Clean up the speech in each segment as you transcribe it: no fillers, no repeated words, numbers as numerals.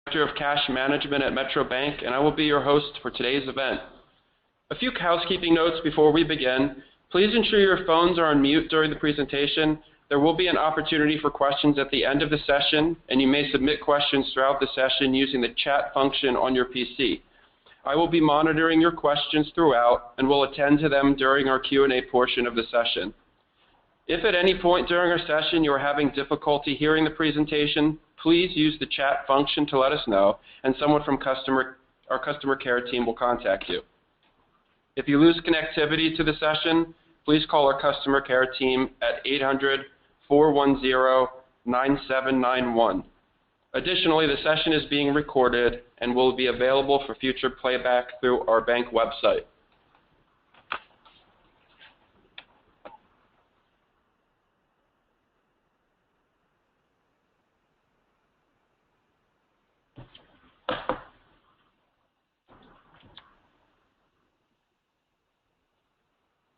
Director of Cash Management at Metro Bank, and I will be your host for today's event. A few housekeeping notes before we begin. Please ensure your phones are on mute during the presentation. There will be an opportunity for questions at the end of the session, and you may submit questions throughout the session using the chat function on your PC. I will be monitoring your questions throughout and will attend to them during our Q&A portion of the session. If at any point during our session you are having difficulty hearing the presentation, please use the chat function to let us know, and someone from our customer care team will contact you. If you lose connectivity to the session, please call our customer care team at 800-410-9791. Additionally, the session is being recorded and will be available for future playback through our bank website.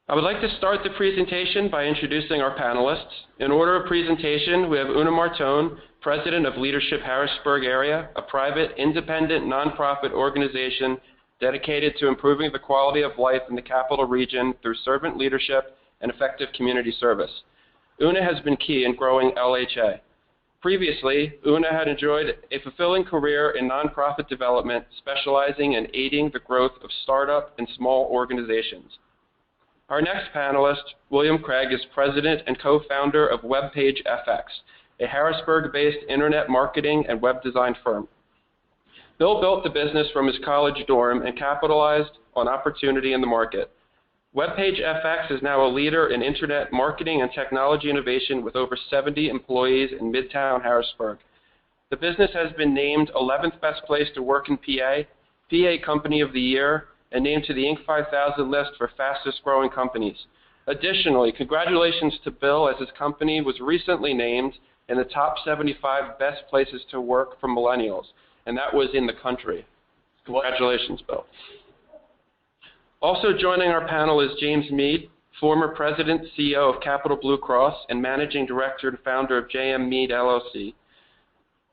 I would like to start the presentation by introducing our panelists. In order of presentation, we have Una Martone, President of Leadership Harrisburg Area, a private, independent, nonprofit organization dedicated to improving the quality of life in the capital region through servant leadership and effective community service. Una has been key in growing LHA. Previously, Una had enjoyed a fulfilling career in nonprofit development, specializing in aiding the growth of startup and small organizations. Our next panelist, William Craig, is president and co-founder of WebpageFX, a Harrisburg-based internet marketing and web design firm. Bill built the business from his college dorm and capitalized on opportunity in the market. WebpageFX is now a leader in internet marketing and technology innovation with over 70 employees in Midtown Harrisburg. The business has been named 11th best place to work in PA, PA Company of the Year, and named to the Inc. 5000 list for fastest growing companies. Additionally, congratulations to Bill, as his company was recently named in the top 75 best places to work for millennials, and that was in the country. Congratulations, Bill. Also joining our panel is James Mead, former President, CEO of Capital Blue Cross, and Managing Director and founder of JM Mead, LLC.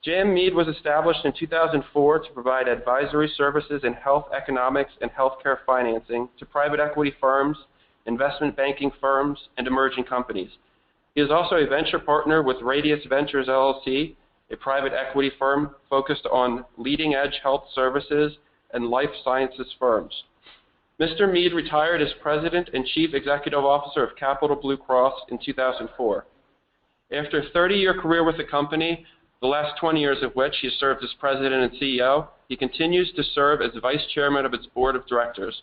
JM Mead was established in 2004 to provide advisory services in health economics and healthcare financing to private equity firms, investment banking firms, and emerging companies. He is also a venture partner with Radius Ventures, LLC, a private equity firm focused on leading-edge health services and life sciences firms. Mr. Mead retired as President and Chief Executive Officer of Capital Blue Cross in 2004. After a 30-year career with the company, the last 20 years of which he served as President and CEO, he continues to serve as Vice Chairman of its Board of Directors.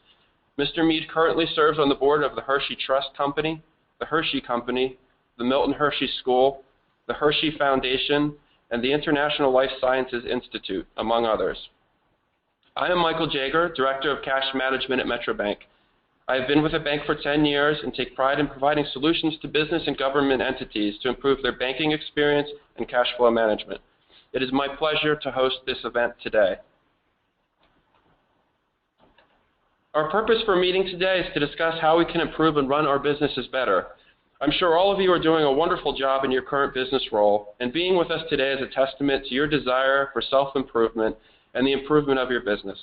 Mr. Mead currently serves on the board of the Hershey Trust Company, the Hershey Company, the Milton Hershey School, the Hershey Foundation, and the International Life Sciences Institute, among others. I am Michael Jager, Director of Cash Management at Metro Bank. I have been with the bank for 10 years and take pride in providing solutions to business and government entities to improve their banking experience and cash flow management. It is my pleasure to host this event today. Our purpose for meeting today is to discuss how we can improve and run our businesses better. I'm sure all of you are doing a wonderful job in your current business role, and being with us today is a testament to your desire for self-improvement and the improvement of your business.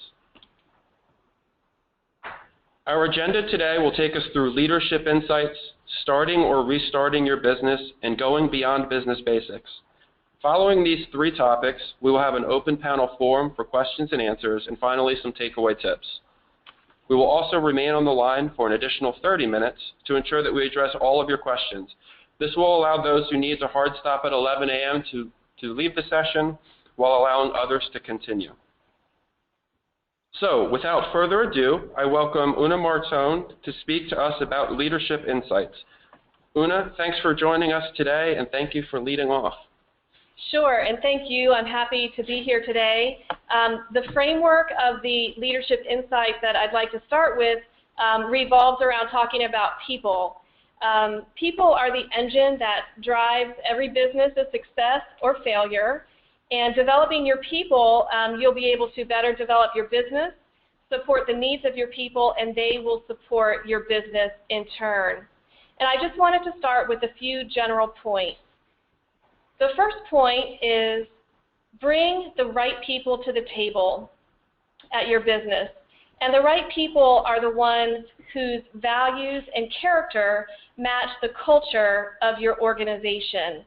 Our agenda today will take us through leadership insights, starting or restarting your business, and going beyond business basics. Following these three topics, we will have an open panel forum for questions and answers, and finally some takeaway tips. We will also remain on the line for an additional 30 minutes to ensure that we address all of your questions. This will allow those who need a hard stop at 11 a.m. to leave the session while allowing others to continue. So, without further ado, I welcome Una Martone to speak to us about leadership insights. Una, thanks for joining us today, and thank you for leading off. Sure, and thank you. I'm happy to be here today. The framework of the leadership insight that I'd like to start with revolves around talking about people. People are the engine that drives every business to success or failure. And developing your people, you'll be able to better develop your business, support the needs of your people, and they will support your business in turn. And I just wanted to start with a few general points. The first point is Bring the right people to the table at your business. And the right people are the ones whose values and character match the culture of your organization.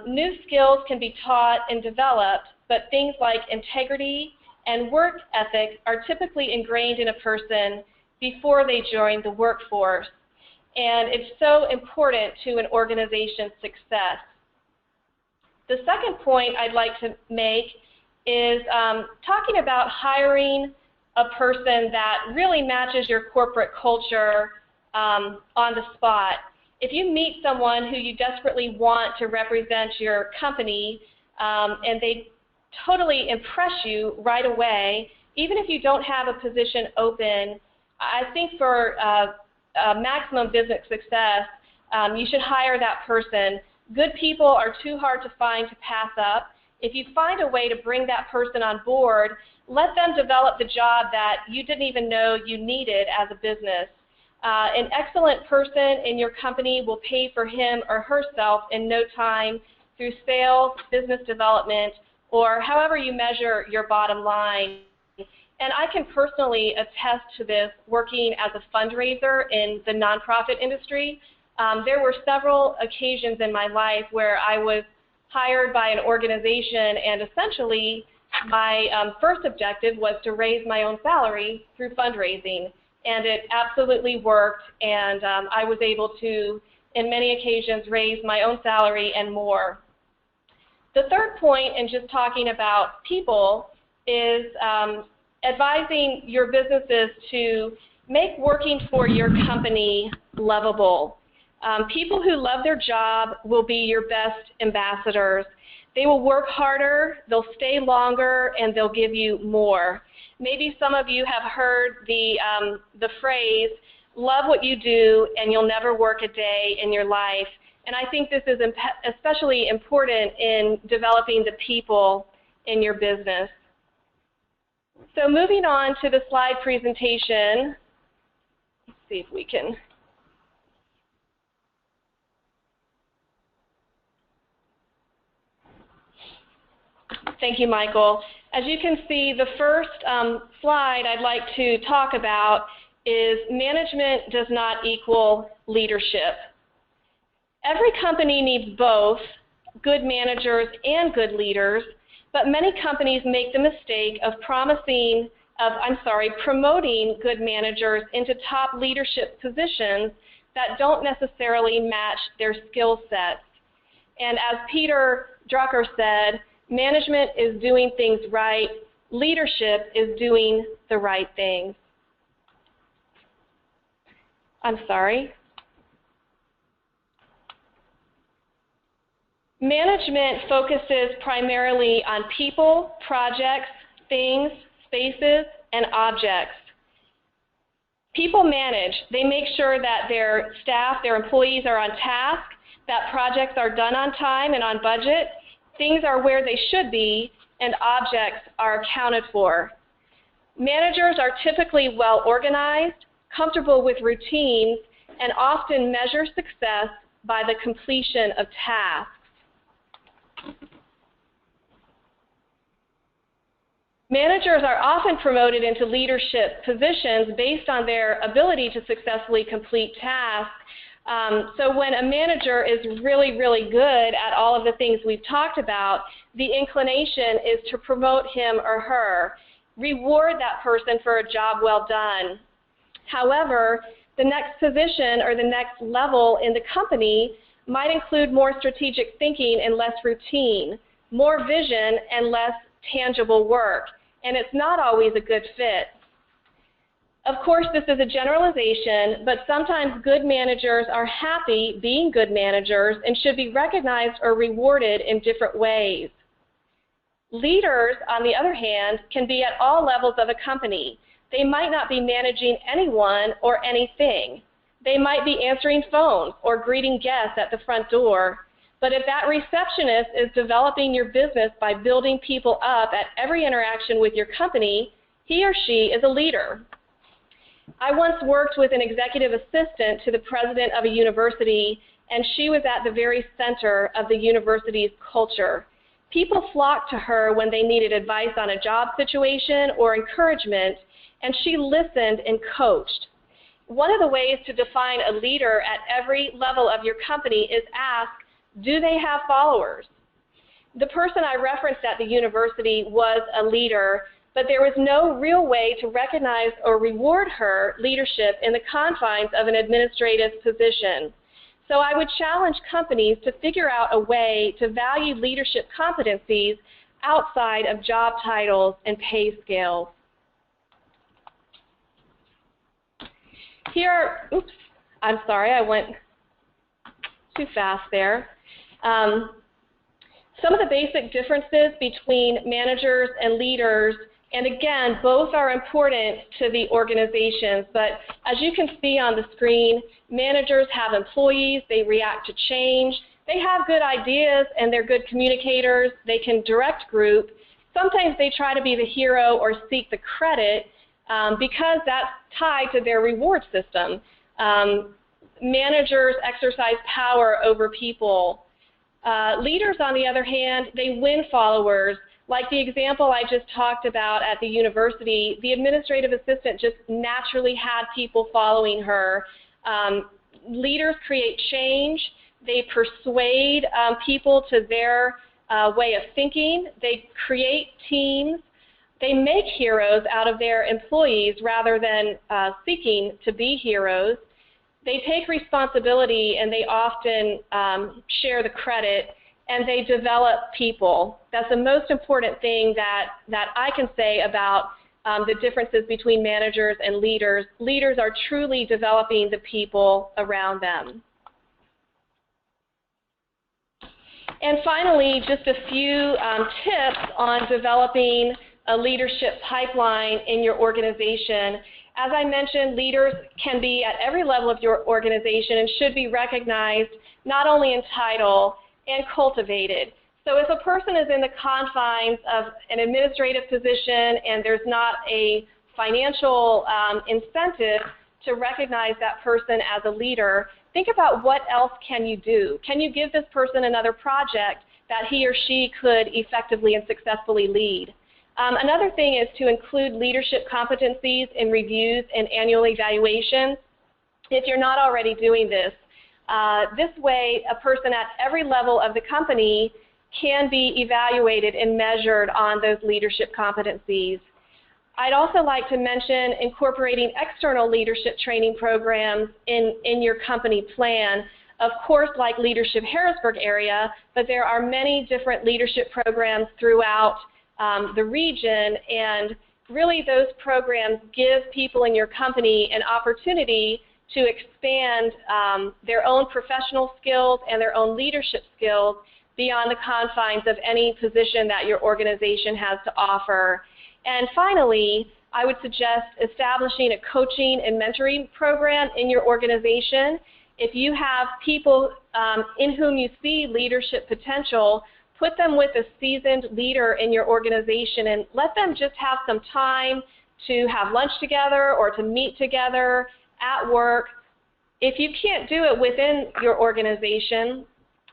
New skills can be taught and developed, but things like integrity and work ethic are typically ingrained in a person before they join the workforce. And it's so important to an organization's success. The second point I'd like to make is talking about hiring a person that really matches your corporate culture on the spot. If you meet someone who you desperately want to represent your company and they totally impress you right away, even if you don't have a position open, I think for maximum business success, you should hire that person. Good people are too hard to find to pass up. If you find a way to bring that person on board, let them develop the job that you didn't even know you needed as a business. An excellent person in your company will pay for him or herself in no time through sales, business development, or however you measure your bottom line. And I can personally attest to this working as a fundraiser in the nonprofit industry. There were several occasions in my life where I was hired by an organization, and essentially my first objective was to raise my own salary through fundraising. And it absolutely worked, and I was able to, in many occasions, raise my own salary and more. The third point in just talking about people is advising your businesses to make working for your company lovable. People who love their job will be your best ambassadors. They will work harder, they'll stay longer, and they'll give you more. Maybe some of you have heard the phrase, love what you do and you'll never work a day in your life. And I think this is especially important in developing the people in your business. So moving on to the slide presentation, let's see if we can. Thank you, Michael. As you can see, the first slide I'd like to talk about is management does not equal leadership. Every company needs both good managers and good leaders, but many companies make the mistake of promoting good managers into top leadership positions that don't necessarily match their skill sets. And as Peter Drucker said, management is doing things right, leadership is doing the right things. Management focuses primarily on people, projects, things, spaces, and objects. People manage. They make sure that their staff, their employees are on task, that projects are done on time and on budget, things are where they should be, and objects are accounted for. Managers are typically well organized, comfortable with routines, and often measure success by the completion of tasks. Managers are often promoted into leadership positions based on their ability to successfully complete tasks. So when a manager is really, really good at all of the things we've talked about, the inclination is to promote him or her, reward that person for a job well done. However, the next position or the next level in the company might include more strategic thinking and less routine, more vision and less tangible work, and it's not always a good fit. Of course, this is a generalization, but sometimes good managers are happy being good managers and should be recognized or rewarded in different ways. Leaders, on the other hand, can be at all levels of a company. They might not be managing anyone or anything. They might be answering phones or greeting guests at the front door. But if that receptionist is developing your business by building people up at every interaction with your company, he or she is a leader. I once worked with an executive assistant to the president of a university, and she was at the very center of the university's culture. People flocked to her when they needed advice on a job situation or encouragement, and she listened and coached. One of the ways to define a leader at every level of your company is ask, do they have followers? The person I referenced at the university was a leader, but there was no real way to recognize or reward her leadership in the confines of an administrative position. So I would challenge companies to figure out a way to value leadership competencies outside of job titles and pay scales. Here, oops, I'm sorry, I went too fast there. Some of the basic differences between managers and leaders, and again, both are important to the organizations, but as you can see on the screen, managers have employees, they react to change, they have good ideas and they're good communicators, they can direct group. Sometimes they try to be the hero or seek the credit because that's tied to their reward system. Managers exercise power over people. Leaders, on the other hand, they win followers. Like the example I just talked about at the university, the administrative assistant just naturally had people following her. Leaders create change. They persuade people to their way of thinking. They create teams. They make heroes out of their employees rather than seeking to be heroes. They take responsibility and they often share the credit, and they develop people. That's the most important thing that I can say about the differences between managers and leaders. Leaders are truly developing the people around them. And finally, just a few tips on developing a leadership pipeline in your organization. As I mentioned, leaders can be at every level of your organization and should be recognized not only in title and cultivated. So if a person is in the confines of an administrative position and there's not a financial incentive to recognize that person as a leader, think about what else can you do. Can you give this person another project that he or she could effectively and successfully lead? Another thing is to include leadership competencies in reviews and annual evaluations if you're not already doing this. This way, a person at every level of the company can be evaluated and measured on those leadership competencies. I'd also like to mention incorporating external leadership training programs in your company plan. Of course, like Leadership Harrisburg area, but there are many different leadership programs throughout the region, and really those programs give people in your company an opportunity to expand their own professional skills and their own leadership skills beyond the confines of any position that your organization has to offer. And finally, I would suggest establishing a coaching and mentoring program in your organization. If you have people in whom you see leadership potential, put them with a seasoned leader in your organization and let them just have some time to have lunch together or to meet together at work. If you can't do it within your organization,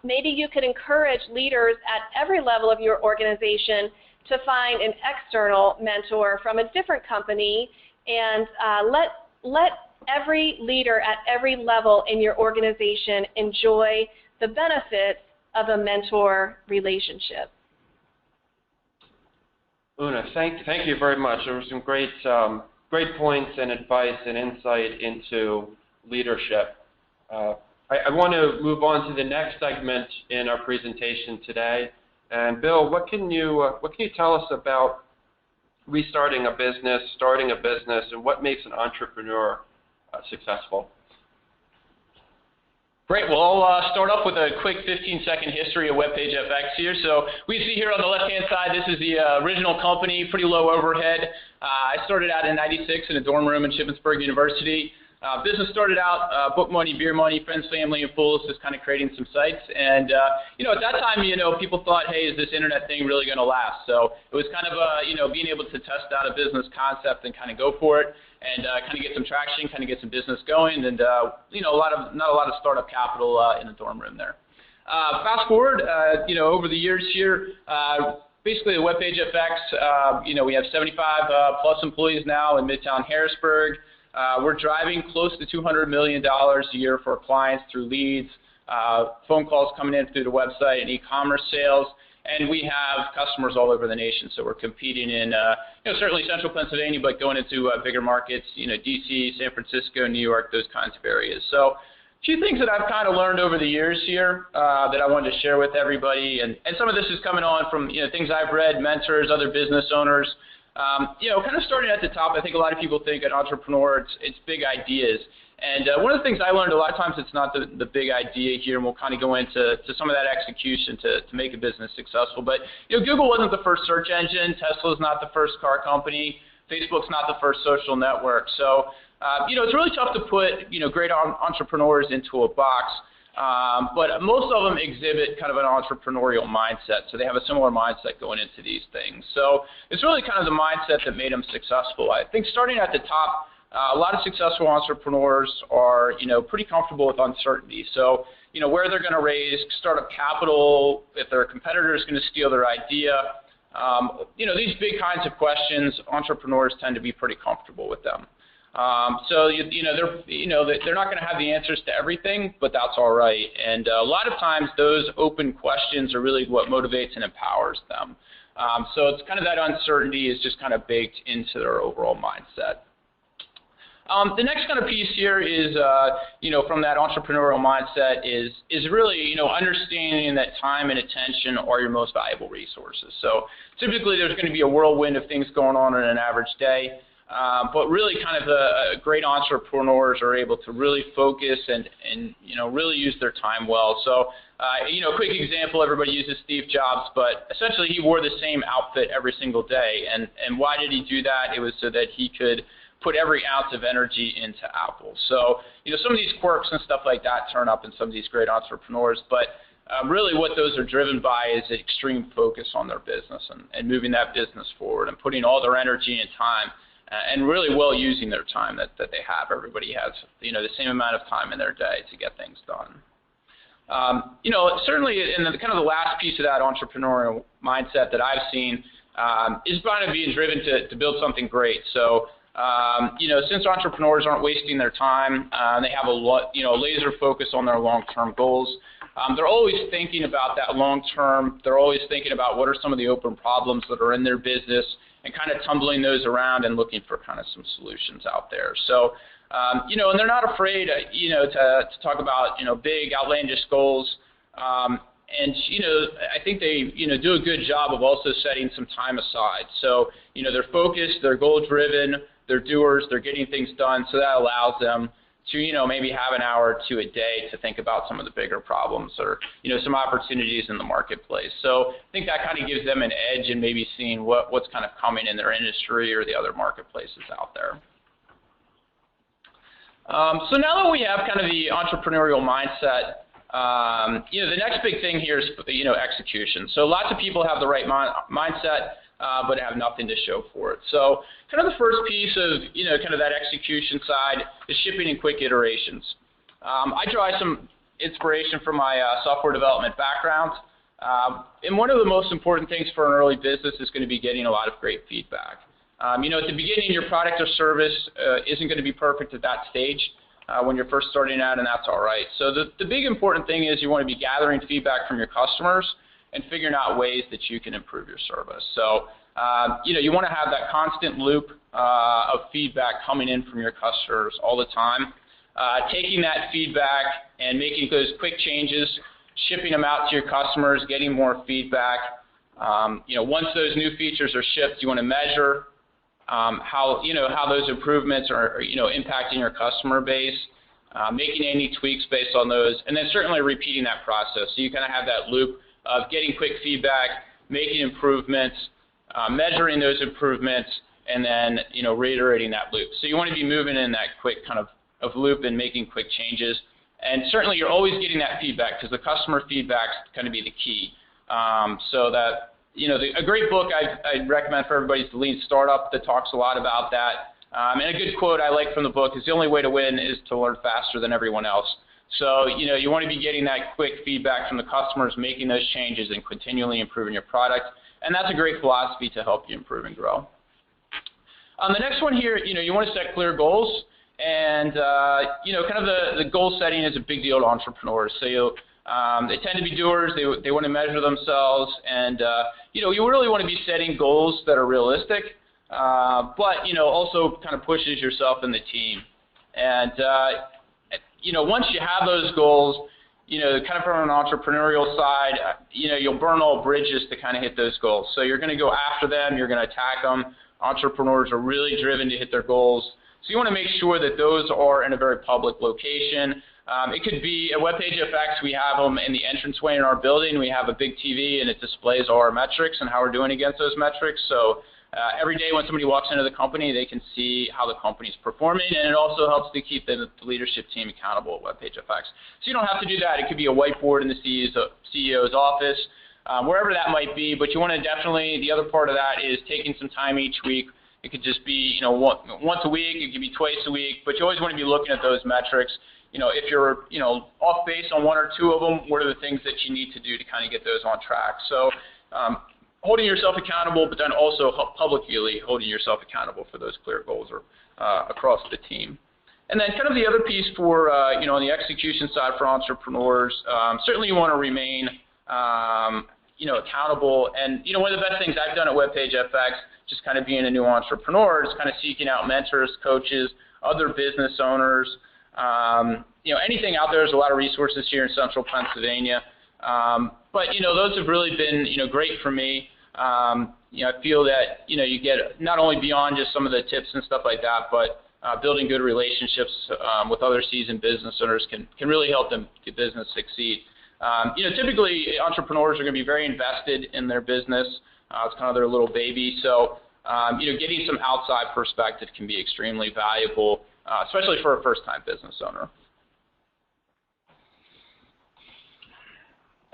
maybe you could encourage leaders at every level of your organization to find an external mentor from a different company, and let every leader at every level in your organization enjoy the benefits of a mentor relationship. Una, thank you very much. There were some great points and advice and insight into leadership. I want to move on to the next segment in our presentation today. And Bill, what can you tell us about restarting a business, starting a business, and what makes an entrepreneur successful? Great. Well, I'll start off with a quick 15-second history of WebpageFX here. So we see here on the left-hand side, this is the original company, pretty low overhead. I started out in '96 in a dorm room in Shippensburg University. Business started out book money, beer money, friends, family, and fools, just kind of creating some sites. And at that time, people thought, hey, is this internet thing really going to last? So it was kind of being able to test out a business concept and kind of go for it, and kind of get some traction, kind of get some business going, and not a lot of startup capital in the dorm room there. Fast forward, over the years here, basically the WebpageFX, we have 75 plus employees now in Midtown Harrisburg. We're driving close to $200 million a year for our clients through leads, phone calls coming in through the website, and e-commerce sales. And we have customers all over the nation, so we're competing in, certainly central Pennsylvania, but going into bigger markets, D.C., San Francisco, New York, those kinds of areas. So a few things that I've kind of learned over the years here that I wanted to share with everybody, and some of this is coming on from things I've read, mentors, other business owners. Kind of starting at the top, I think a lot of people think an entrepreneur, it's big ideas. And one of the things I learned, a lot of times it's not the big idea here, and we'll kind of go into some of that execution to make a business successful. But Google wasn't the first search engine, Tesla's not the first car company, Facebook's not the first social network. So it's really tough to put great entrepreneurs into a box. But most of them exhibit kind of an entrepreneurial mindset, so they have a similar mindset going into these things. So it's really kind of the mindset that made them successful. I think starting at the top, a lot of successful entrepreneurs are, pretty comfortable with uncertainty. So, where they're going to raise startup capital, if their competitor is going to steal their idea, these big kinds of questions, entrepreneurs tend to be pretty comfortable with them. So, they're not going to have the answers to everything, but that's all right. And a lot of times those open questions are really what motivates and empowers them. So it's kind of that uncertainty is just kind of baked into their overall mindset. The next kind of piece here is, from that entrepreneurial mindset is really, understanding that time and attention are your most valuable resources. So typically there's going to be a whirlwind of things going on in an average day, but really kind of great entrepreneurs are able to really focus and really use their time well. So, a quick example, everybody uses Steve Jobs, but essentially he wore the same outfit every single day. And why did he do that? It was so that he could put every ounce of energy into Apple. So, some of these quirks and stuff like that turn up in some of these great entrepreneurs, but really what those are driven by is extreme focus on their business and moving that business forward and putting all their energy and time and really well using their time that they have. Everybody has, the same amount of time in their day to get things done. Certainly in kind of the last piece of that entrepreneurial mindset that I've seen is kind of being driven to build something great. So, since entrepreneurs aren't wasting their time, they have a laser focus on their long-term goals. They're always thinking about that long-term. They're always thinking about what are some of the open problems that are in their business and kind of tumbling those around and looking for kind of some solutions out there. So, and they're not afraid, to talk about, big, outlandish goals. And, I think they, do a good job of also setting some time aside. So, they're focused, they're goal-driven, they're doers, they're getting things done, so that allows them to, maybe have an hour or two a day to think about some of the bigger problems or, some opportunities in the marketplace. So I think that kind of gives them an edge in maybe seeing what's kind of coming in their industry or the other marketplaces out there. So now that we have kind of the entrepreneurial mindset, the next big thing here is, execution. So lots of people have the right mindset, but have nothing to show for it. So kind of the first piece of, kind of that execution side is shipping in quick iterations. I draw some inspiration from my software development background. And one of the most important things for an early business is going to be getting a lot of great feedback. At the beginning, your product or service isn't going to be perfect at that stage when you're first starting out, and that's all right. So the big important thing is you want to be gathering feedback from your customers and figuring out ways that you can improve your service. So, you want to have that constant loop of feedback coming in from your customers all the time, taking that feedback and making those quick changes, shipping them out to your customers, getting more feedback. Once those new features are shipped, you want to measure how those improvements are impacting your customer base, making any tweaks based on those, and then certainly repeating that process. So you kind of have that loop of getting quick feedback, making improvements, measuring those improvements, and then reiterating that loop. So you want to be moving in that quick kind of loop and making quick changes. And certainly you're always getting that feedback because the customer feedback is going to be the key. So that a great book I'd recommend for everybody is The Lean Startup that talks a lot about that. And a good quote I like from the book is the only way to win is to learn faster than everyone else. So, you want to be getting that quick feedback from the customers, making those changes and continually improving your product. And that's a great philosophy to help you improve and grow. The next one here, you want to set clear goals. And, kind of the goal setting is a big deal to entrepreneurs. So, they tend to be doers. They want to measure themselves. And, you really want to be setting goals that are realistic, but, also kind of pushes yourself and the team. And, once you have those goals, kind of from an entrepreneurial side, you'll burn all bridges to kind of hit those goals. So you're going to go after them. You're going to attack them. Entrepreneurs are really driven to hit their goals. So you want to make sure that those are in a very public location. It could be at WebpageFX, we have them in the entranceway in our building. We have a big TV, and it displays all our metrics and how we're doing against those metrics. So every day when somebody walks into the company, they can see how the company's performing, and it also helps to keep the leadership team accountable at WebpageFX. So you don't have to do that. It could be a whiteboard in the CEO's office, wherever that might be, but you want to definitely, the other part of that is taking some time each week. It could just be, once a week, it could be twice a week, but you always want to be looking at those metrics. If you're, off base on one or two of them, what are the things that you need to do to kind of get those on track? So holding yourself accountable, but then also publicly holding yourself accountable for those clear goals across the team. And then kind of the other piece for, on the execution side for entrepreneurs, certainly you want to remain, accountable. And, one of the best things I've done at WebpageFX, just kind of being a new entrepreneur, is kind of seeking out mentors, coaches, other business owners, anything out there. There's a lot of resources here in central Pennsylvania. But, those have really been, great for me. I feel that, you get not only beyond just some of the tips and stuff like that, but building good relationships with other seasoned business owners can really help the business succeed. Typically entrepreneurs are going to be very invested in their business. It's kind of their little baby. So, getting some outside perspective can be extremely valuable, especially for a first-time business owner.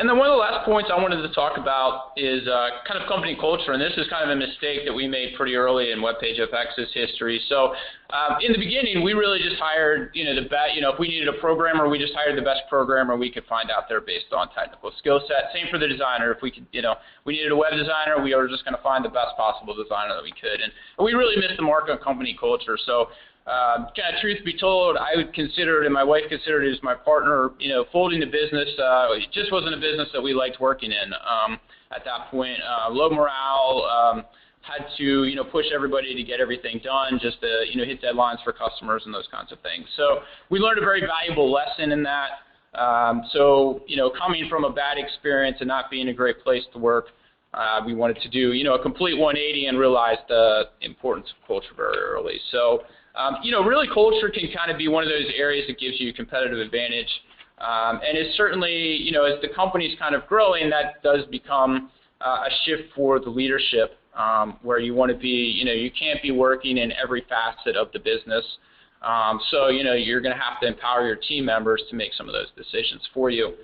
And then one of the last points I wanted to talk about is kind of company culture, and this is kind of a mistake that we made pretty early in WebpageFX's history. So in the beginning, we really just hired, the best. If we needed a programmer, we just hired the best programmer we could find out there based on technical skill set. Same for the designer. If we could, we needed a web designer, we were just going to find the best possible designer that we could. And we really missed the mark on company culture. So kind of truth be told, I would consider it, and my wife considered it as my partner, folding the business. It just wasn't a business that we liked working in at that point. Low morale, had to, push everybody to get everything done, just to, hit deadlines for customers and those kinds of things. So we learned a very valuable lesson in that. Coming from a bad experience and not being a great place to work, we wanted to do, a complete 180 and realized the importance of culture very early. So really culture can kind of be one of those areas that gives you a competitive advantage. And it's certainly, as the company's kind of growing, that does become a shift for the leadership, where you want to be, you can't be working in every facet of the business. So, you're going to have to empower your team members to make some of those decisions for you.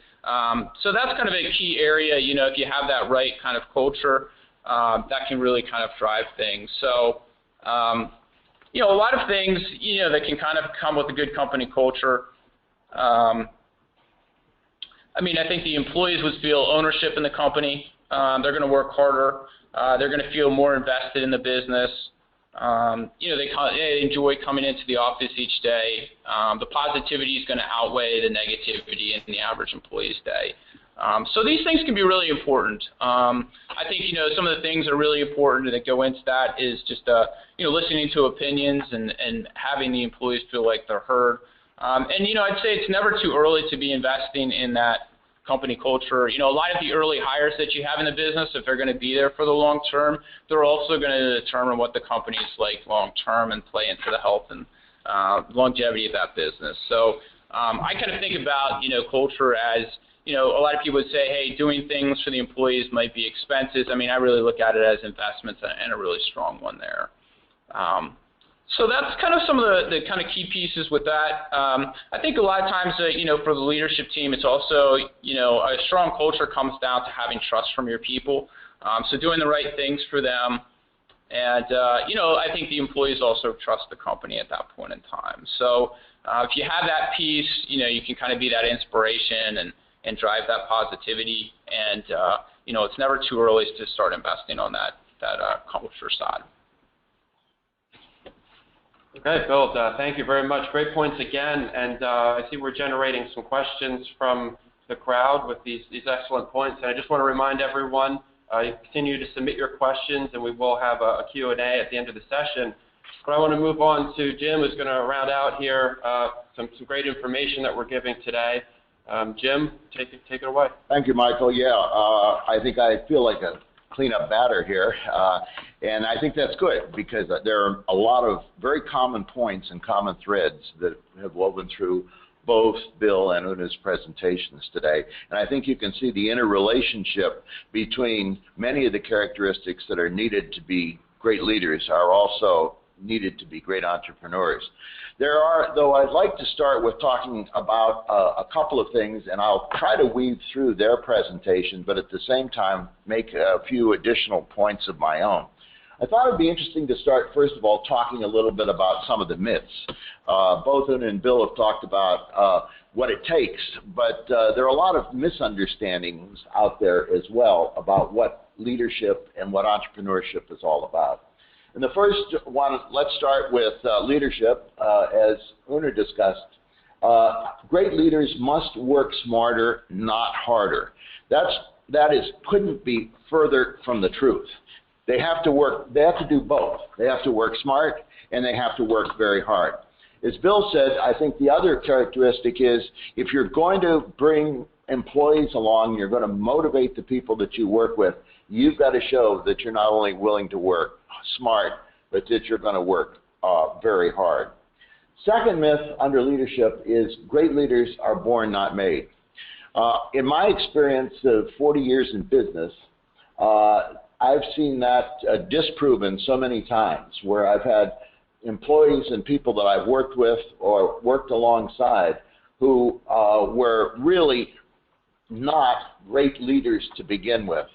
So that's kind of a key area, if you have that right kind of culture, that can really kind of drive things. So, a lot of things, that can kind of come with a good company culture. I think the employees would feel ownership in the company. They're going to work harder. They're going to feel more invested in the business. They enjoy coming into the office each day. The positivity is going to outweigh the negativity in the average employee's day. So these things can be really important. I think, some of the things that are really important that go into that is just, listening to opinions and having the employees feel like they're heard. And, I'd say it's never too early to be investing in that company culture. A lot of the early hires that you have in the business, if they're going to be there for the long term, they're also going to determine what the company's like long term and play into the health and longevity of that business. So I kind of think about, culture as, a lot of people would say, hey, doing things for the employees might be expenses. I really look at it as investments and a really strong one there. So that's kind of some of the kind of key pieces with that. I think a lot of times, for the leadership team, it's also, a strong culture comes down to having trust from your people. So doing the right things for them. And, I think the employees also trust the company at that point in time. So If you have that piece, you can kind of be that inspiration and drive that positivity. And it's never too early to start investing on that culture side. Okay, Bill, thank you very much. Great points again, and I see we're generating some questions from the crowd with these excellent points. And I just want to remind everyone, you continue to submit your questions, and we will have a Q&A at the end of the session. But I want to move on to Jim, who's going to round out here some great information that we're giving today. Jim, take it away. Thank you, Michael. Yeah, I think I feel like a cleanup batter here, and I think that's good because there are a lot of very common points and common threads that have woven through both Bill and Una's presentations today. And I think you can see the interrelationship between many of the characteristics that are needed to be great leaders are also needed to be great entrepreneurs. There are, though, I'd like to start with talking about a couple of things, and I'll try to weave through their presentation, but at the same time make a few additional points of my own. I thought it would be interesting to start, first of all, talking a little bit about some of the myths. Both Una and Bill have talked about what it takes, but there are a lot of misunderstandings out there as well about what leadership and what entrepreneurship is all about. And the first one, let's start with leadership. As Una discussed, great leaders must work smarter, not harder. That couldn't be further from the truth. They have to do both. They have to work smart and they have to work very hard. As Bill said, I think the other characteristic is if you're going to bring employees along, you're going to motivate the people that you work with, you've got to show that you're not only willing to work smart, but that you're going to work very hard. Second myth under leadership is great leaders are born, not made. In my experience of 40 years in business, I've seen that disproven so many times where I've had employees and people that I've worked with or worked alongside who were really not great leaders to begin with.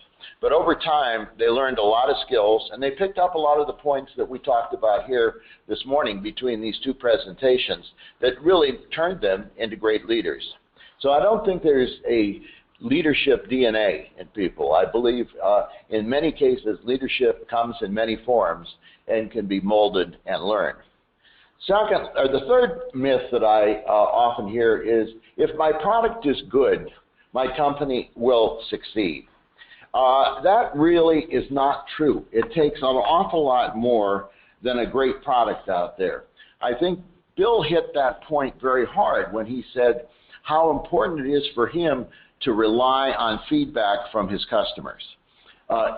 But over time, they learned a lot of skills, and they picked up a lot of the points that we talked about here this morning between these two presentations that really turned them into great leaders. So I don't think there's a leadership DNA in people. I believe in many cases, leadership comes in many forms and can be molded and learned. The third myth that I often hear is, if my product is good, my company will succeed. That really is not true. It takes an awful lot more than a great product out there. I think Bill hit that point very hard when he said how important it is for him to rely on feedback from his customers.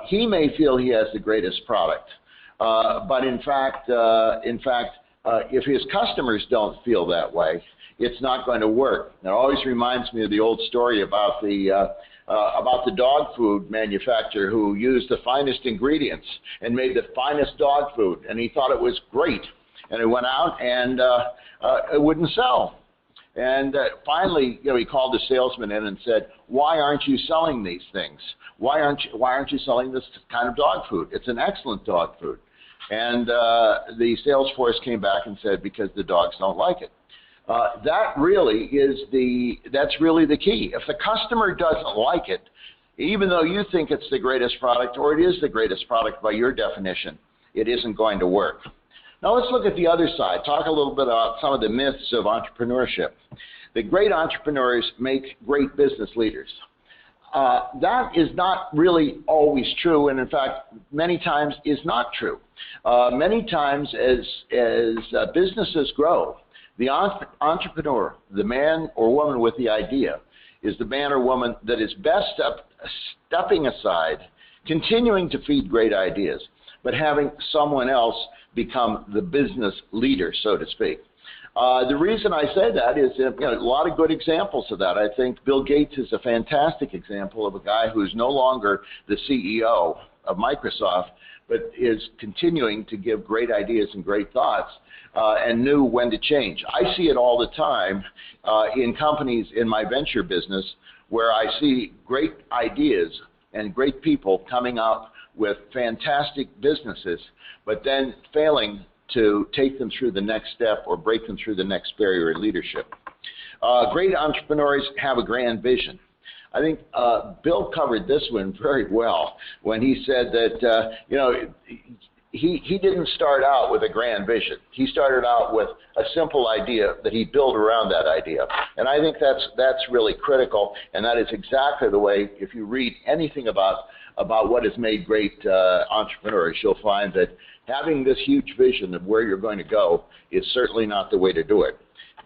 He may feel he has the greatest product, but in fact, if his customers don't feel that way, it's not going to work. It always reminds me of the old story about the dog food manufacturer who used the finest ingredients and made the finest dog food, and he thought it was great, and it went out and it wouldn't sell. And finally, he called the salesman in and said, "Why aren't you selling these things? Why aren't you selling this kind of dog food? It's an excellent dog food." And the sales force came back and said, "Because the dogs don't like it." That's really the key. If the customer doesn't like it, even though you think it's the greatest product, or it is the greatest product by your definition, it isn't going to work. Now let's look at the other side, talk a little bit about some of the myths of entrepreneurship. The great entrepreneurs make great business leaders. That is not really always true, and in fact, many times is not true. Many times as businesses grow, the entrepreneur, the man or woman with the idea, is the man or woman that is best stepping aside, continuing to feed great ideas, but having someone else become the business leader, so to speak. The reason I say that is a lot of good examples of that. I think Bill Gates is a fantastic example of a guy who's no longer the CEO of Microsoft, but is continuing to give great ideas and great thoughts and knew when to change. I see it all the time in companies in my venture business where I see great ideas and great people coming up with fantastic businesses, but then failing to take them through the next step or break them through the next barrier in leadership. Great entrepreneurs have a grand vision. I think Bill covered this one very well when he said that, he didn't start out with a grand vision. He started out with a simple idea that he built around that idea. And I think that's really critical, and that is exactly the way, if you read anything about what has made great entrepreneurs, you'll find that having this huge vision of where you're going to go is certainly not the way to do it.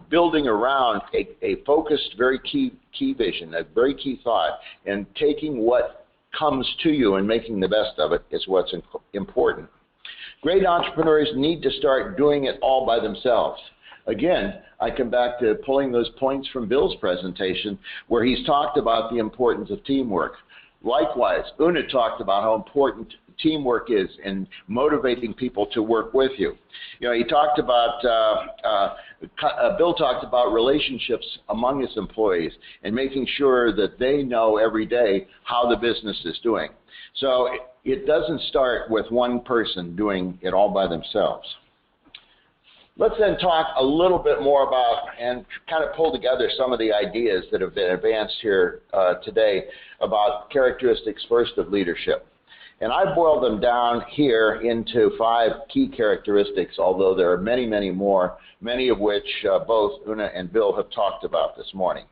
Building around a focused, very key vision, a very key thought, and taking what comes to you and making the best of it is what's important. Great entrepreneurs need to start doing it all by themselves. Again, I come back to pulling those points from Bill's presentation where he's talked about the importance of teamwork. Likewise, Una talked about how important teamwork is in motivating people to work with you. He talked about, Bill talked about relationships among his employees and making sure that they know every day how the business is doing. So it doesn't start with one person doing it all by themselves. Let's then talk a little bit more about and kind of pull together some of the ideas that have been advanced here today about characteristics first of leadership. And I boiled them down here into 5 key characteristics, although there are many, many more, many of which both Una and Bill have talked about this morning.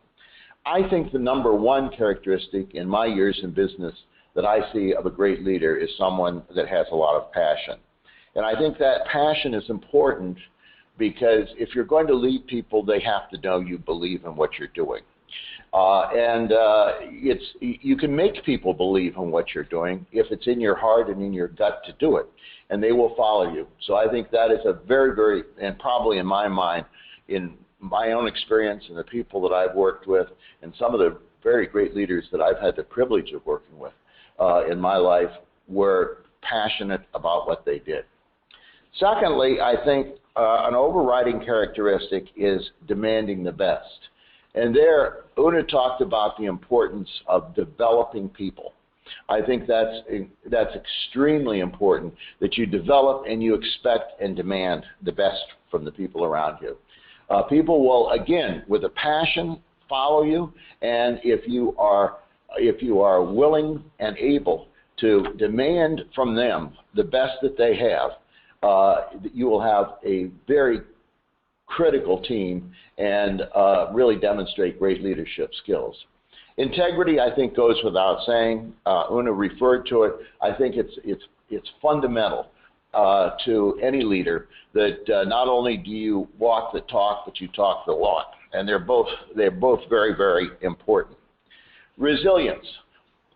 I think the number 1 characteristic in my years in business that I see of a great leader is someone that has a lot of passion. And I think that passion is important because if you're going to lead people, they have to know you believe in what you're doing. You can make people believe in what you're doing if it's in your heart and in your gut to do it, and they will follow you. So I think that is a very, very, and probably in my mind, in my own experience and the people that I've worked with, and some of the very great leaders that I've had the privilege of working with in my life, were passionate about what they did. Secondly, I think an overriding characteristic is demanding the best. And there, Una talked about the importance of developing people. I think that's extremely important, that you develop and you expect and demand the best from the people around you. People will, again, with a passion, follow you, and if you are willing and able to demand from them the best that they have, you will have a very critical team and really demonstrate great leadership skills. Integrity, I think, goes without saying. Una referred to it. I think it's fundamental to any leader that not only do you walk the talk, but you talk the walk, and they're both very, very important. Resilience.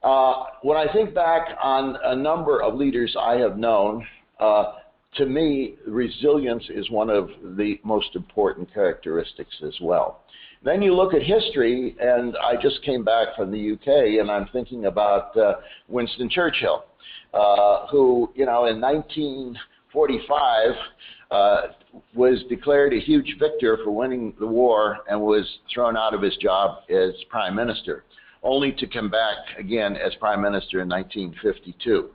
When I think back on a number of leaders I have known, to me, resilience is one of the most important characteristics as well. Then you look at history, and I just came back from the UK, and I'm thinking about Winston Churchill, who, in 1945 was declared a huge victor for winning the war and was thrown out of his job as prime minister, only to come back again as prime minister in 1952.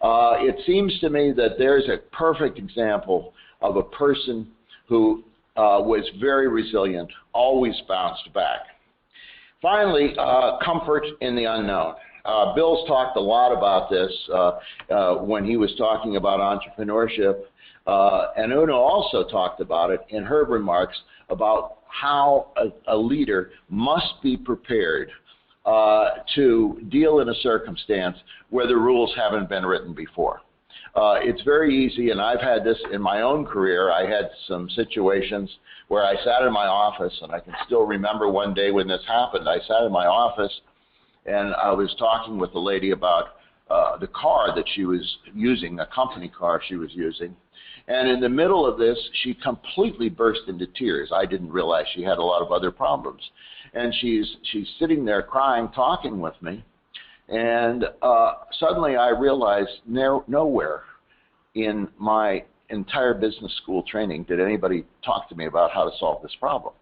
It seems to me that there's a perfect example of a person who was very resilient, always bounced back. Finally, comfort in the unknown. Bill's talked a lot about this when he was talking about entrepreneurship, and Una also talked about it in her remarks about how a leader must be prepared to deal in a circumstance where the rules haven't been written before. It's very easy, and I've had this in my own career. I had some situations where I sat in my office, and I can still remember one day when this happened. I sat in my office, and I was talking with a lady about the car that she was using, a company car she was using. And in the middle of this, she completely burst into tears. I didn't realize she had a lot of other problems. And she's sitting there crying, talking with me. And suddenly I realized nowhere in my entire business school training did anybody talk to me about how to solve this problem.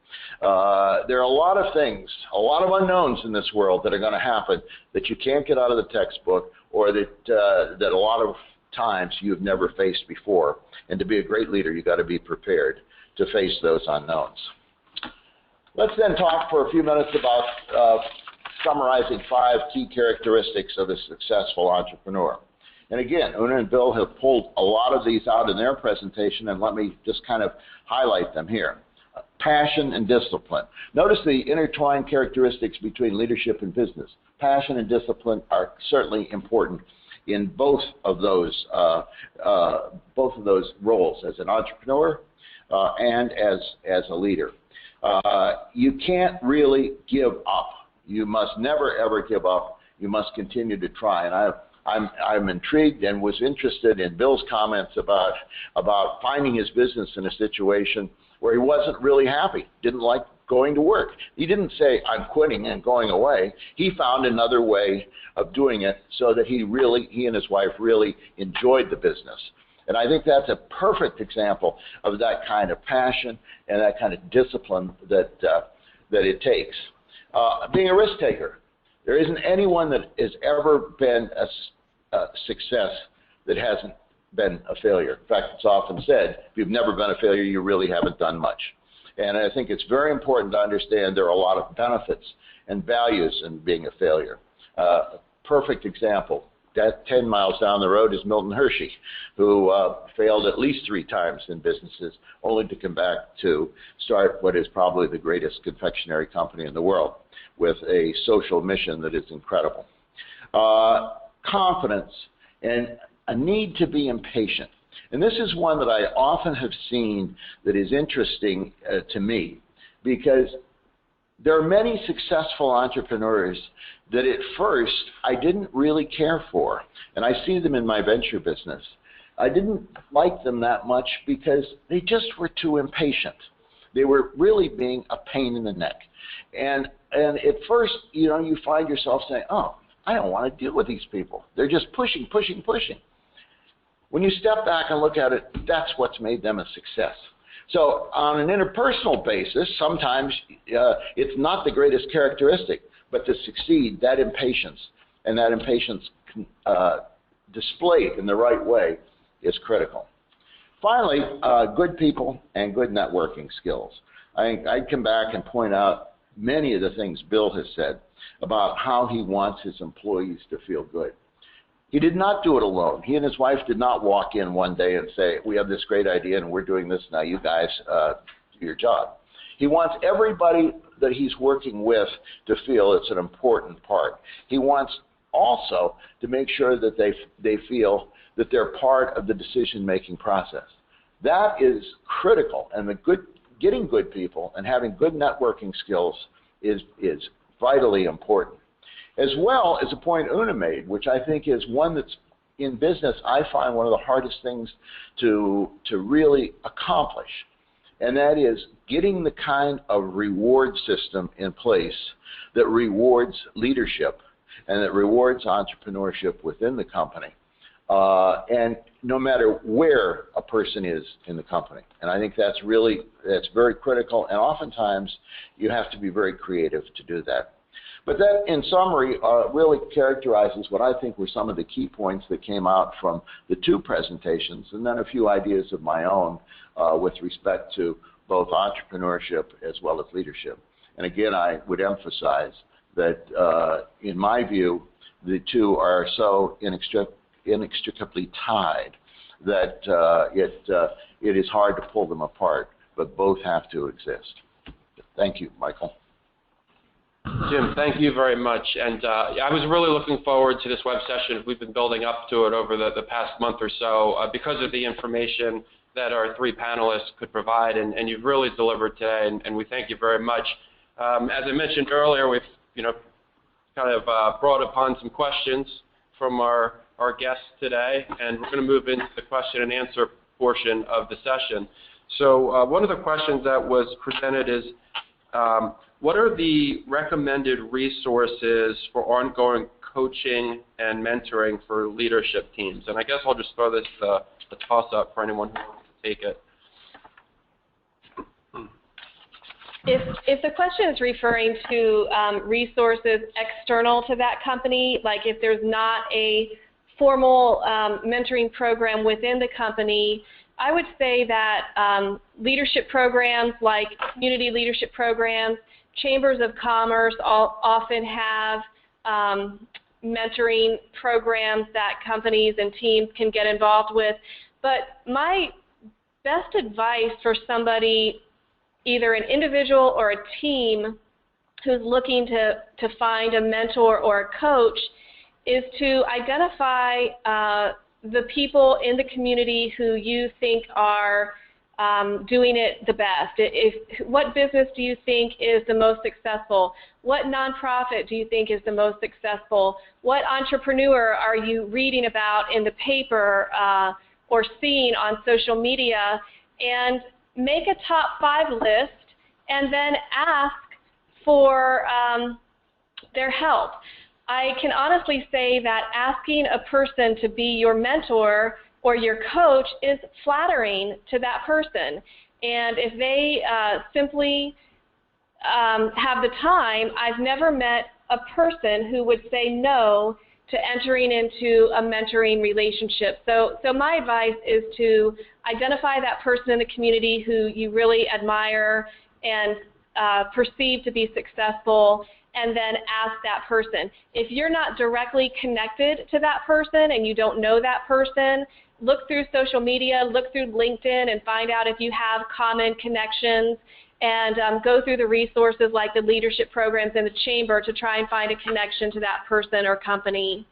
There are a lot of things, a lot of unknowns in this world that are going to happen that you can't get out of the textbook, or that a lot of times you've never faced before. And to be a great leader, you've got to be prepared to face those unknowns. Let's then talk for a few minutes about summarizing 5 key characteristics of a successful entrepreneur. And again, Una and Bill have pulled a lot of these out in their presentation, and let me just kind of highlight them here. Passion and discipline. Notice the intertwined characteristics between leadership and business. Passion and discipline are certainly important in both of those roles, as an entrepreneur and as a leader. You can't really give up. You must never ever give up. You must continue to try. And I'm intrigued and was interested in Bill's comments about finding his business in a situation where he wasn't really happy, didn't like going to work. He didn't say, I'm quitting and going away. He found another way of doing it so that he and his wife really enjoyed the business. And I think that's a perfect example of that kind of passion and that kind of discipline that it takes. Being a risk taker. There isn't anyone that has ever been a success that hasn't been a failure. In fact, it's often said, if you've never been a failure, you really haven't done much. And I think it's very important to understand there are a lot of benefits and values in being a failure. Perfect example, that 10 miles down the road is Milton Hershey, who failed at least 3 times in businesses, only to come back to start what is probably the greatest confectionery company in the world with a social mission that is incredible. Confidence and a need to be impatient. And this is one that I often have seen that is interesting to me, because there are many successful entrepreneurs that at first I didn't really care for, and I see them in my venture business. I didn't like them that much because they just were too impatient. They were really being a pain in the neck. And at first, you find yourself saying, oh, I don't want to deal with these people. They're just pushing, pushing, pushing. When you step back and look at it, that's what's made them a success. So on an interpersonal basis, sometimes it's not the greatest characteristic, but to succeed, that impatience, and that impatience displayed in the right way is critical. Finally, good people and good networking skills. I'd come back and point out many of the things Bill has said about how he wants his employees to feel good. He did not do it alone. He and his wife did not walk in one day and say, we have this great idea and we're doing this now, you guys do your job. He wants everybody that he's working with to feel it's an important part. He wants also to make sure that they feel that they're part of the decision-making process. That is critical, and getting good people and having good networking skills is vitally important. As well as a point Una made, which I think is one that's in business, I find one of the hardest things to really accomplish, and that is getting the kind of reward system in place that rewards leadership and that rewards entrepreneurship within the company, and no matter where a person is in the company. And I think that's very critical, and oftentimes you have to be very creative to do that. But that, in summary, really characterizes what I think were some of the key points that came out from the 2 presentations, and then a few ideas of my own with respect to both entrepreneurship as well as leadership. And again, I would emphasize that, in my view, the 2 are so inextricably tied that it is hard to pull them apart, but both have to exist. Thank you, Michael. Jim, thank you very much. And I was really looking forward to this web session. We've been building up to it over the past month or so because of the information that our 3 panelists could provide, and you've really delivered today, and we thank you very much. As I mentioned earlier, we've kind of brought upon some questions from our guests today, and we're going to move into the question and answer portion of the session. So one of the questions that was presented is, what are the recommended resources for ongoing coaching and mentoring for leadership teams? And I guess I'll just throw this a toss-up for anyone who wants to take it. If the question is referring to resources external to that company, like if there's not a formal mentoring program within the company, I would say that leadership programs like community leadership programs, chambers of commerce often have mentoring programs that companies and teams can get involved with. But my best advice for somebody, either an individual or a team who's looking to find a mentor or a coach, is to identify the people in the community who you think are doing it the best. What business do you think is the most successful? What nonprofit do you think is the most successful? What entrepreneur are you reading about in the paper or seeing on social media? And make a top 5 list and then ask for their help. I can honestly say that asking a person to be your mentor or your coach is flattering to that person. And if they simply have the time, I've never met a person who would say no to entering into a mentoring relationship. So my advice is to identify that person in the community who you really admire and perceive to be successful, and then ask that person. If you're not directly connected to that person and you don't know that person, look through social media, look through LinkedIn, and find out if you have common connections, and go through the resources like the leadership programs in the chamber to try and find a connection to that person or company.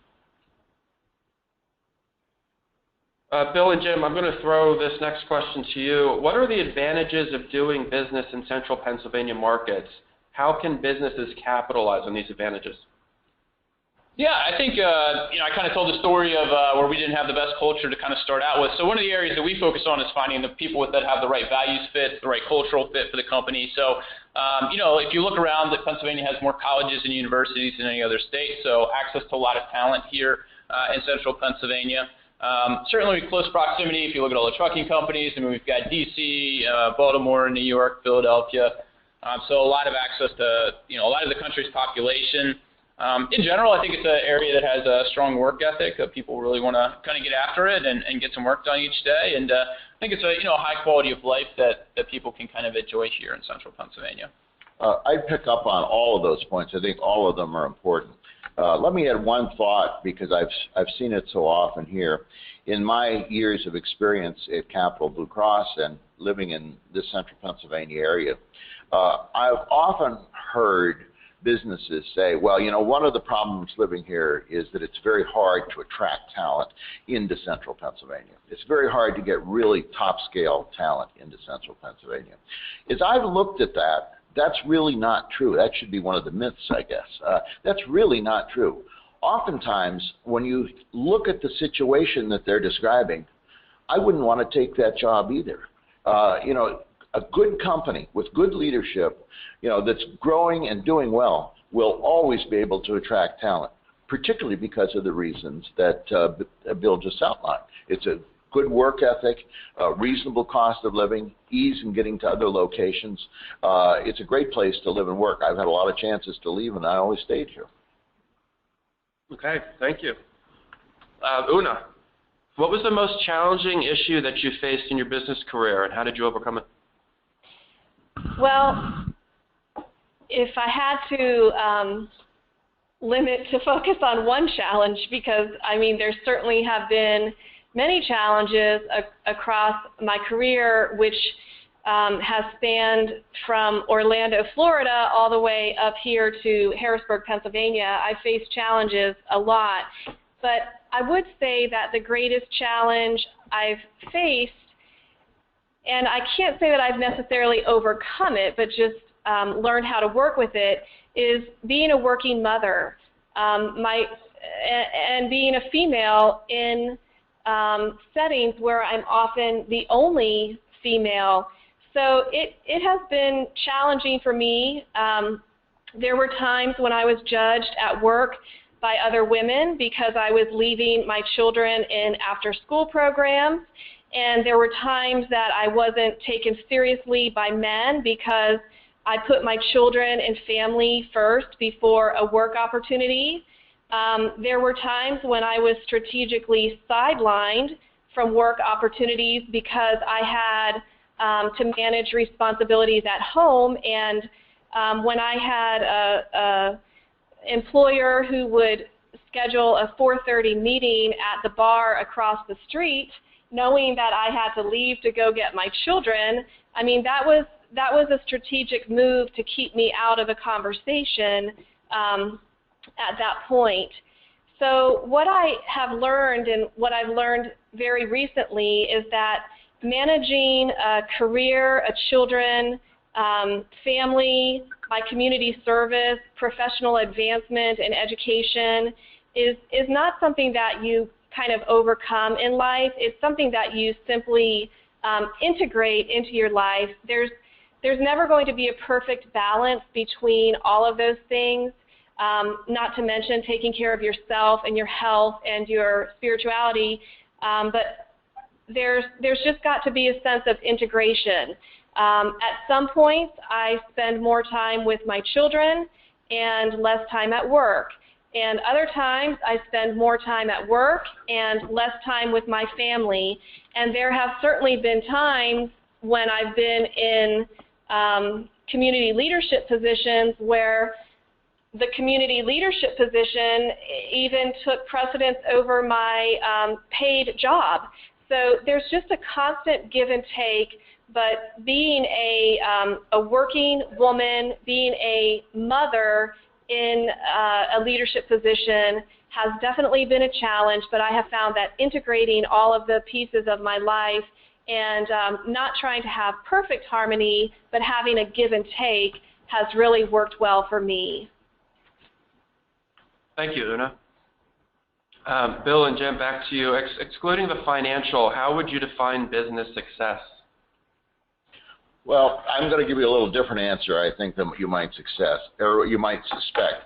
Bill and Jim, I'm going to throw this next question to you. What are the advantages of doing business in central Pennsylvania markets? How can businesses capitalize on these advantages? Yeah, I think I kind of told the story of where we didn't have the best culture to kind of start out with. So one of the areas that we focus on is finding the people that have the right values fit, the right cultural fit for the company. So if you look around, that Pennsylvania has more colleges and universities than any other state, so access to a lot of talent here in central Pennsylvania. Certainly with close proximity, if you look at all the trucking companies, I mean, we've got DC, Baltimore, New York, Philadelphia. So a lot of access to a lot of the country's population. In general, I think it's an area that has a strong work ethic. People really want to kind of get after it and get some work done each day. And I think it's a high quality of life that people can kind of enjoy here in central Pennsylvania. I'd pick up on all of those points. I think all of them are important. Let me add one thought, because I've seen it so often here. In my years of experience at Capital Blue Cross and living in this central Pennsylvania area, I've often heard businesses say, well, one of the problems living here is that it's very hard to attract talent into central Pennsylvania. It's very hard to get really top-scale talent into central Pennsylvania. As I've looked at that, that's really not true. That should be one of the myths, I guess. That's really not true. Oftentimes, when you look at the situation that they're describing, I wouldn't want to take that job either. A good company with good leadership, that's growing and doing well, will always be able to attract talent, particularly because of the reasons that Bill just outlined. It's a good work ethic, reasonable cost of living, ease in getting to other locations. It's a great place to live and work. I've had a lot of chances to leave, and I always stayed here. Okay, thank you. Una, what was the most challenging issue that you faced in your business career, and how did you overcome it? Well, if I had to limit to focus on one challenge, because, there certainly have been many challenges across my career, which has spanned from Orlando, Florida, all the way up here to Harrisburg, Pennsylvania. I faced challenges a lot. But I would say that the greatest challenge I've faced, and I can't say that I've necessarily overcome it, but just learned how to work with it, is being a working mother and being a female in settings where I'm often the only female. So it has been challenging for me. There were times when I was judged at work by other women because I was leaving my children in after-school programs. And there were times that I wasn't taken seriously by men because I put my children and family first before a work opportunity. There were times when I was strategically sidelined from work opportunities because I had to manage responsibilities at home, and when I had a employer who would schedule a 4:30 meeting at the bar across the street, knowing that I had to leave to go get my children, I mean, that was a strategic move to keep me out of a conversation at that point. So what I have learned, and what I've learned very recently, is that managing a career, children, family, my community service, professional advancement, and education is not something that you kind of overcome in life. It's something that you simply integrate into your life. There's never going to be a perfect balance between all of those things, not to mention taking care of yourself and your health and your spirituality, but there's just got to be a sense of integration. At some points, I spend more time with my children and less time at work. And other times, I spend more time at work and less time with my family. And there have certainly been times when I've been in community leadership positions where the community leadership position even took precedence over my paid job. So there's just a constant give and take, but being a working woman, being a mother in a leadership position has definitely been a challenge, but I have found that integrating all of the pieces of my life and not trying to have perfect harmony, but having a give and take has really worked well for me. Thank you, Una. Bill and Jim, back to you. Excluding the financial, how would you define business success? Well, I'm going to give you a little different answer, I think, than what you might suspect.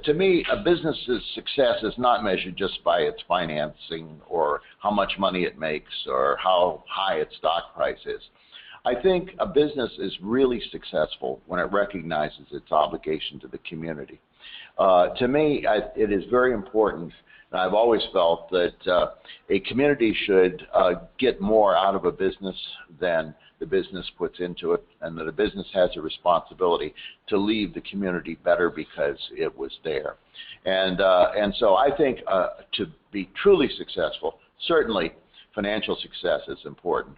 To me, a business's success is not measured just by its financing or how much money it makes or how high its stock price is. I think a business is really successful when it recognizes its obligation to the community. To me, it is very important, and I've always felt that a community should get more out of a business than the business puts into it, and that a business has a responsibility to leave the community better because it was there. And so I think to be truly successful, certainly financial success is important.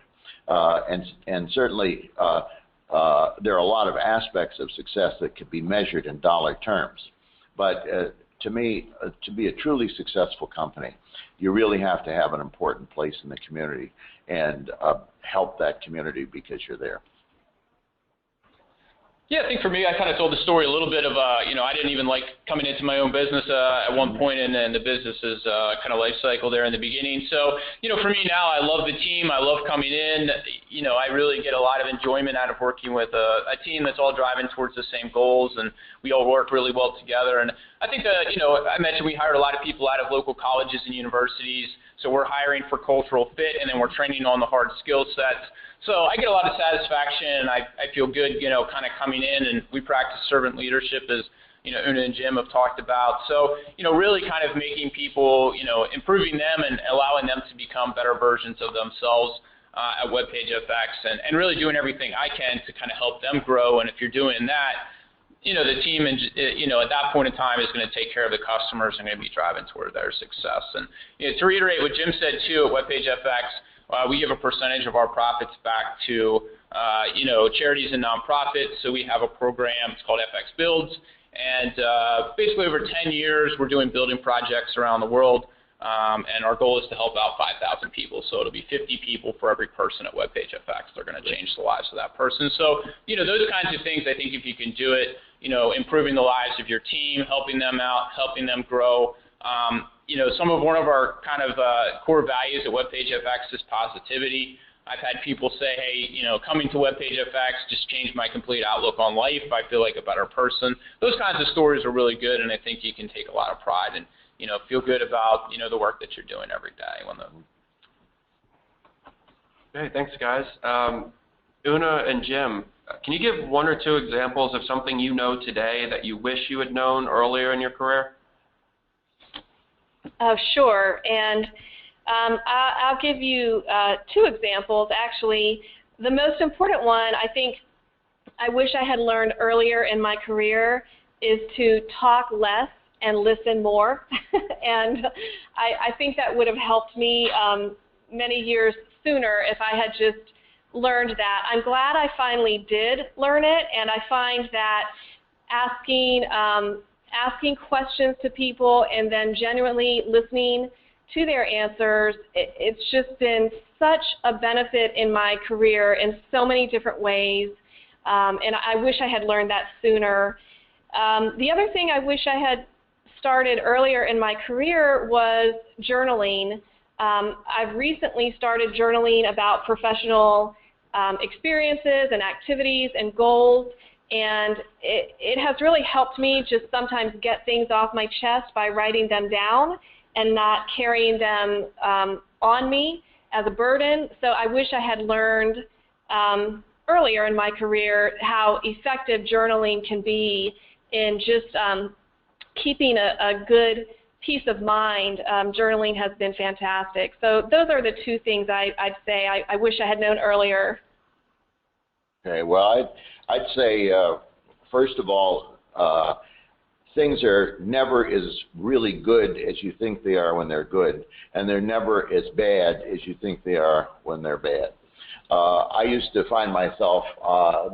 And certainly there are a lot of aspects of success that can be measured in dollar terms. But to me, to be a truly successful company, you really have to have an important place in the community and help that community because you're there. Yeah, I think for me, I kind of told the story a little bit of, I didn't even like coming into my own business at one point, and then the business's kind of life cycle there in the beginning. So, for me now, I love the team. I love coming in. I really get a lot of enjoyment out of working with a team that's all driving towards the same goals, and we all work really well together. And I think that, I mentioned we hired a lot of people out of local colleges and universities, so we're hiring for cultural fit, and then we're training on the hard skill sets. So I get a lot of satisfaction, and I feel good, kind of coming in, and we practice servant leadership as, Una and Jim have talked about. So, really kind of making people, improving them and allowing them to become better versions of themselves at WebpageFX, and really doing everything I can to kind of help them grow. And if you're doing that, the team, at that point in time is going to take care of the customers and going to be driving toward their success. And to reiterate what Jim said, too, at WebpageFX, we give a percentage of our profits back to, charities and nonprofits. So we have a program, it's called FX Builds, and basically over 10 years, we're doing building projects around the world, and our goal is to help out 5,000 people. So it'll be 50 people for every person at WebpageFX. They're going to change the lives of that person. So, those kinds of things, I think if you can do it, improving the lives of your team, helping them out, helping them grow. One of our kind of core values at WebpageFX is positivity. I've had people say, hey, coming to WebpageFX just changed my complete outlook on life. I feel like a better person. Those kinds of stories are really good, and I think you can take a lot of pride and, feel good about, the work that you're doing every day. Okay, thanks, guys. Una and Jim, can you give one or two examples of something you know today that you wish you had known earlier in your career? Sure, and I'll give you 2 examples, actually. The most important one, I think I wish I had learned earlier in my career, is to talk less and listen more. And I think that would have helped me many years sooner if I had just learned that. I'm glad I finally did learn it, and I find that asking questions to people and then genuinely listening to their answers, it's just been such a benefit in my career in so many different ways, and I wish I had learned that sooner. The other thing I wish I had started earlier in my career was journaling. I've recently started journaling about professional experiences and activities and goals, and it has really helped me just sometimes get things off my chest by writing them down and not carrying them on me as a burden. So I wish I had learned earlier in my career how effective journaling can be in just keeping a good peace of mind. Journaling has been fantastic. So those are the 2 things I'd say I wish I had known earlier. Okay, well, I'd say, first of all, things are never as really good as you think they are when they're good, and they're never as bad as you think they are when they're bad. I used to find myself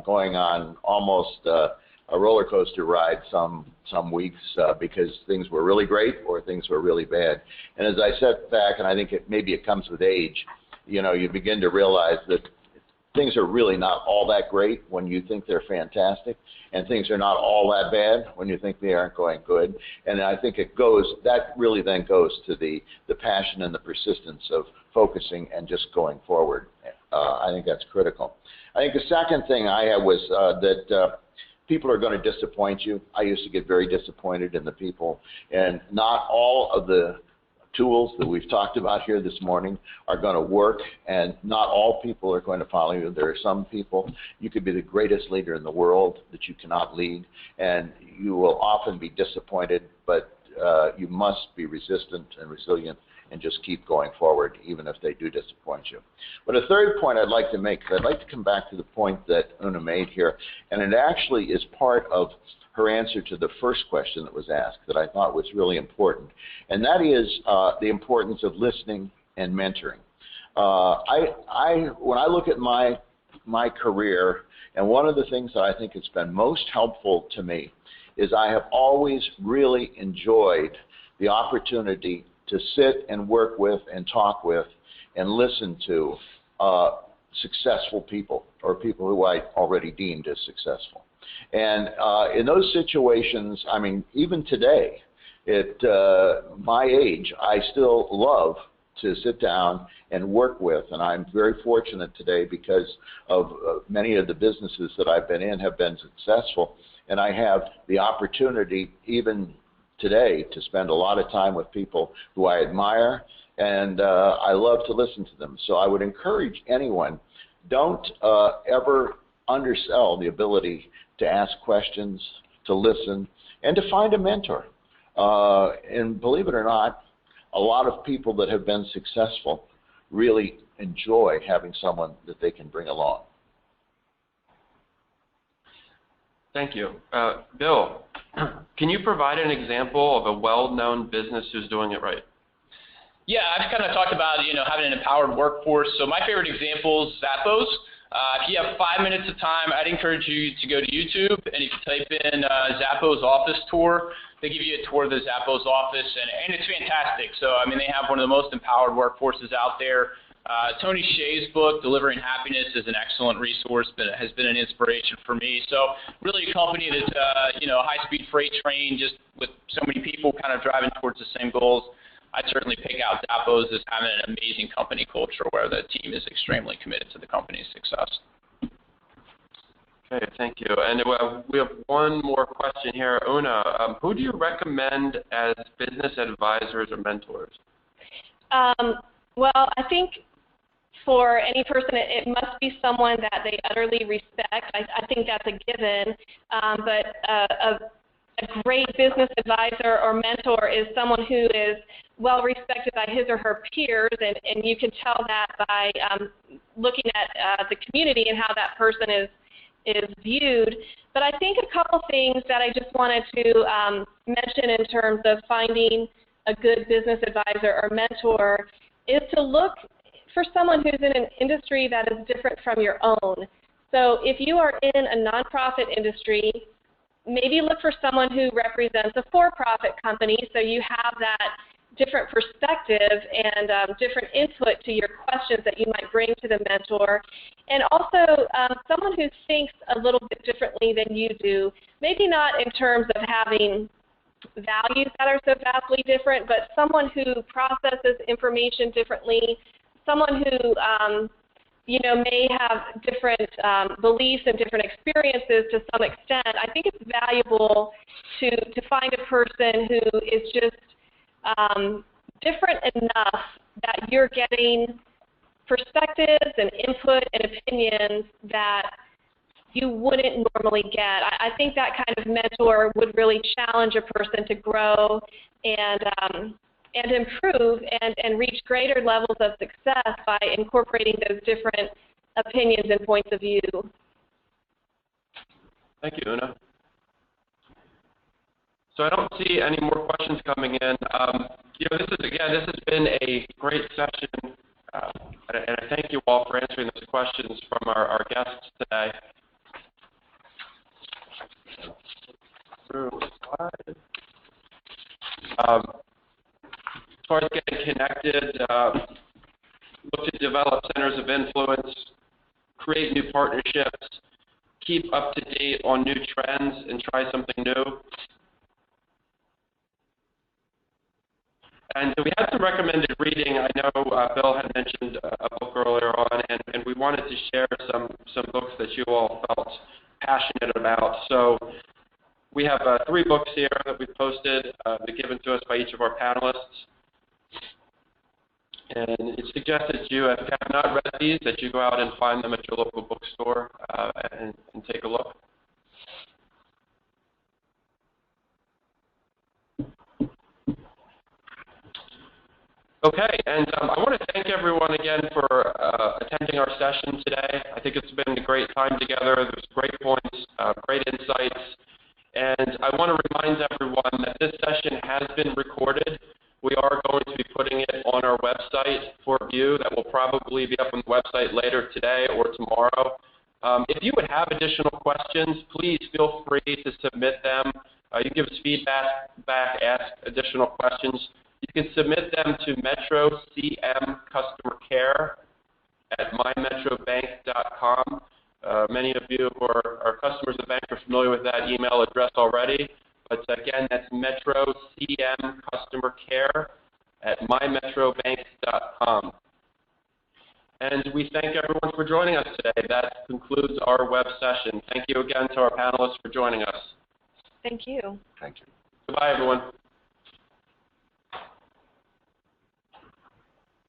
going on almost a roller coaster ride some weeks because things were really great or things were really bad. And as I sat back, and I think maybe it comes with age, you know, you begin to realize that things are really not all that great when you think they're fantastic, and things are not all that bad when you think they aren't going good. And I think that really then goes to the passion and the persistence of focusing and just going forward. I think that's critical. I think the second thing I had was that people are going to disappoint you. I used to get very disappointed in the people, and not all of the tools that we've talked about here this morning are going to work, and not all people are going to follow you. There are some people, you could be the greatest leader in the world, that you cannot lead, and you will often be disappointed, but you must be resistant and resilient and just keep going forward, even if they do disappoint you. But a third point I'd like to make, because I'd like to come back to the point that Una made here, and it actually is part of her answer to the first question that was asked that I thought was really important, and that is the importance of listening and mentoring. When I look at my career, and one of the things that I think has been most helpful to me is I have always really enjoyed the opportunity to sit and work with and talk with and listen to successful people, or people who I already deemed as successful. And in those situations, I mean, even today, at my age, I still love to sit down and work with, and I'm very fortunate today because of many of the businesses that I've been in have been successful, and I have the opportunity even today to spend a lot of time with people who I admire, and I love to listen to them. So I would encourage anyone, don't ever undersell the ability to ask questions, to listen, and to find a mentor. And believe it or not, a lot of people that have been successful really enjoy having someone that they can bring along. Thank you. Bill, can you provide an example of a well-known business who's doing it right? Yeah, I've kind of talked about, having an empowered workforce. So my favorite example is Zappos. If you have 5 minutes of time, I'd encourage you to go to YouTube, and if you type in Zappos office tour, they give you a tour of the Zappos office, and it's fantastic. So, I mean, they have one of the most empowered workforces out there. Tony Hsieh's book, Delivering Happiness, is an excellent resource, but it has been an inspiration for me. So really a company that's, a high-speed freight train, just with so many people kind of driving towards the same goals. I'd certainly pick out Zappos as having an amazing company culture where the team is extremely committed to the company's success. Okay, thank you. And we have one more question here. Una, who do you recommend as business advisors or mentors? Well, I think for any person, it must be someone that they utterly respect. I think that's a given. But a great business advisor or mentor is someone who is well respected by his or her peers, and you can tell that by looking at the community and how that person is viewed. But I think a couple things that I just wanted to mention in terms of finding a good business advisor or mentor is to look for someone who's in an industry that is different from your own. So if you are in a nonprofit industry, maybe look for someone who represents a for-profit company so you have that different perspective and different input to your questions that you might bring to the mentor. And also someone who thinks a little bit differently than you do, maybe not in terms of having values that are so vastly different, but someone who processes information differently, someone who may have different beliefs and different experiences to some extent. I think it's valuable to find a person who is just different enough that you're getting perspectives and input and opinions that you wouldn't normally get. I think that kind of mentor would really challenge a person to grow and improve and reach greater levels of success by incorporating those different opinions and points of view. Thank you, Una. So I don't see any more questions coming in. This has been a great session, and I thank you all for answering those questions from our guests today. As far as getting connected, look to develop centers of influence, create new partnerships, keep up to date on new trends, and try something new. And we had some recommended reading. I know Bill had mentioned a book earlier on, and we wanted to share some books that you all felt passionate about. So we have 3 books here that we've posted, given to us by each of our panelists. And it suggests that if you have not read these, that you go out and find them at your local bookstore and take a look. Okay, and I want to thank everyone again for attending our session today. I think it's been a great time together. There's great points, great insights, and I want to remind everyone that this session has been recorded. We are going to be putting it on our website for view. That will probably be up on the website later today or tomorrow. If you would have additional questions, please feel free to submit them. You can give us feedback, ask additional questions. You can submit them to Metro CM Customer Care at mymetrobank.com. Many of you who are customers of the bank are familiar with that email address already. But again, that's Metro CM Customer Care at mymetrobank.com. And we thank everyone for joining us today. That concludes our web session. Thank you again to our panelists for joining us. Thank you. Thank you. Goodbye, everyone.